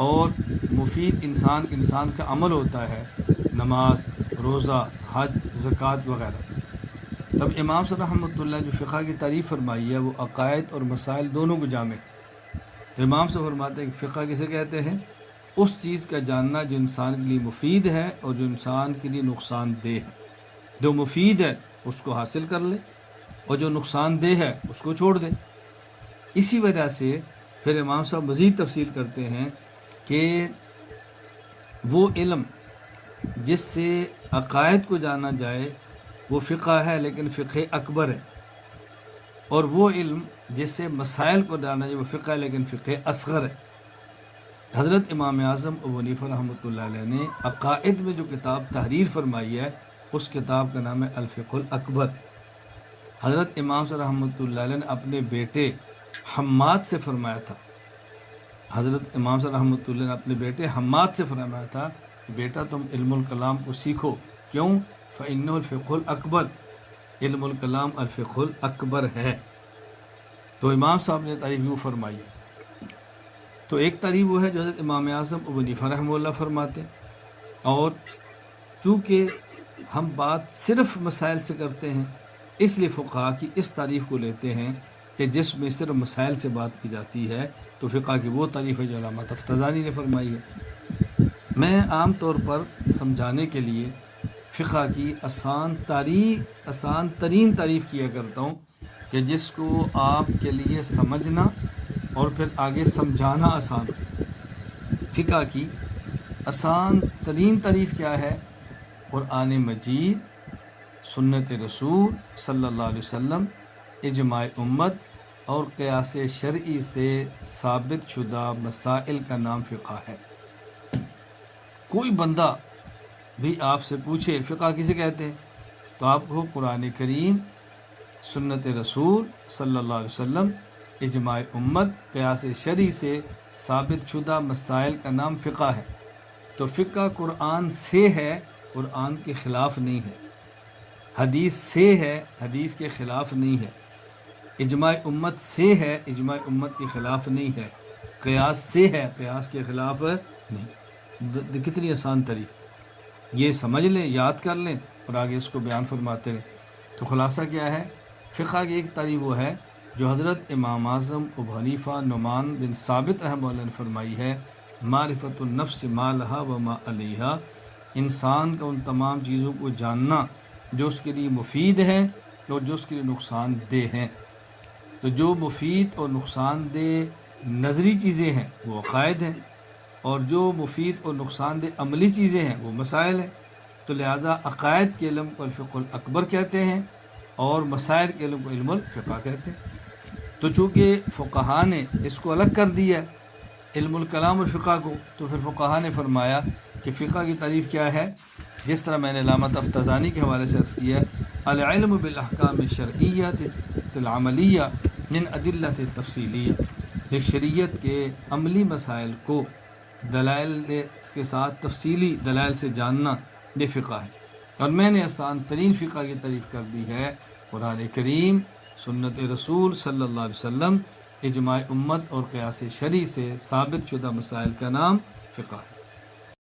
اور مفید انسان کا عمل ہوتا ہے، نماز، روزہ، حج، زکوٰۃ وغیرہ۔ تب امام صاحب رحمۃ اللہ جو فقہ کی تعریف فرمائی ہے وہ عقائد اور مسائل دونوں کو جامع ہے۔ تو امام صاحب فرماتے ہیں کہ فقہ کسے کہتے ہیں؟ اس چیز کا جاننا جو انسان کے لیے مفید ہے اور جو انسان کے لیے نقصان دہ ہے۔ جو مفید ہے اس کو حاصل کر لے اور جو نقصان دہ ہے اس کو چھوڑ دے۔ اسی وجہ سے پھر امام صاحب مزید تفصیل کرتے ہیں کہ وہ علم جس سے عقائد کو جانا جائے وہ فقہ ہے، لیکن فقہ اکبر ہے، اور وہ علم جس سے مسائل کو جانا جائے وہ فقہ ہے، لیکن فقہ اصغر ہے۔ حضرت امام اعظم ابو حنیفہ رحمۃ اللہ علیہ نے عقائد میں جو کتاب تحریر فرمائی ہے اس کتاب کا نام ہے الفقہ الاکبر۔ حضرت امام صاحب رحمۃ اللہ علیہ نے اپنے بیٹے حماد سے فرمایا تھا، حضرت امام صاحب رحمۃ اللہ نے اپنے بیٹے حماد سے فرمایا تھا کہ بیٹا تم علم الکلام کو سیکھو، کیوں؟ فإنہ الفقہ الاکبر، علم الکلام الفقہ الاکبر ہے۔ تو امام صاحب نے تعریف یوں فرمائی ہے۔ تو ایک تعریف وہ ہے جو حضرت امام اعظم ابو حنیفہ رحمہ اللہ فرماتے، اور چونکہ ہم بات صرف مسائل سے کرتے ہیں اس لیے فقہا کی اس تعریف کو لیتے ہیں کہ جس میں صرف مسائل سے بات کی جاتی ہے، تو فقہ کی وہ تعریف ہے جو علامہ تفتزانی نے فرمائی ہے۔ میں عام طور پر سمجھانے کے لیے فقہ کی آسان ترین تعریف کیا کرتا ہوں کہ جس کو آپ کے لیے سمجھنا اور پھر آگے سمجھانا آسان ہو۔ فقہ کی آسان ترین تعریف کیا ہے؟ قرآن مجید، سنت رسول صلی اللہ علیہ وسلم، اجماع امت اور قیاس شرعی سے ثابت شدہ مسائل کا نام فقہ ہے۔ کوئی بندہ بھی آپ سے پوچھے فقہ کسے کہتے ہیں تو آپ کو قرآن کریم، سنت رسول صلی اللہ علیہ وسلم، اجماع امت، قیاس شرعی سے ثابت شدہ مسائل کا نام فقہ ہے۔ تو فقہ قرآن سے ہے، قرآن کے خلاف نہیں ہے، حدیث سے ہے، حدیث کے خلاف نہیں ہے، اجماع امت سے ہے، اجماع امت کے خلاف نہیں ہے، قیاس سے ہے، قیاس کے خلاف نہیں۔ کتنی آسان طریق، یہ سمجھ لیں، یاد کر لیں اور آگے اس کو بیان فرماتے رہیں۔ تو خلاصہ کیا ہے؟ فقہ کی ایک تعریف وہ ہے جو حضرت امام اعظم ابو حنیفہ نعمان بن ثابت رحمہ اللہ نے فرمائی ہے، معرفت النفس ما لہا و ما علیہا، انسان کا ان تمام چیزوں کو جاننا جو اس کے لیے مفید ہیں اور جو اس کے لیے نقصان دہ ہیں۔ تو جو مفید اور نقصان دہ نظری چیزیں ہیں وہ عقائد ہیں، اور جو مفید اور نقصان دہ عملی چیزیں ہیں وہ مسائل ہیں۔ تو لہذا عقائد کے علم کو الفقہ الاکبر کہتے ہیں اور مسائل کے علم کو علم الفقہ کہتے ہیں۔ تو چونکہ فقہا نے اس کو الگ کر دیا علم الکلام اور فقہ کو، تو پھر فقہا نے فرمایا کہ فقہ کی تعریف کیا ہے؟ جس طرح میں نے علامہ تفتزانی کے حوالے سے عرض کیا، العلم بالاحکام الشرعیہ العملیہ من ادلۃ تفصیلیہ، کہ شریعت کے عملی مسائل کو دلائل کے ساتھ تفصیلی دلائل سے جاننا، یہ فقہ ہے۔ اور میں نے آسان ترین فقہ کی تعریف کر دی ہے، قرآن کریم، سنت رسول صلی اللہ علیہ وسلم، اجماع امت اور قیاس شرعی سے ثابت شدہ مسائل کا نام فقہ ہے۔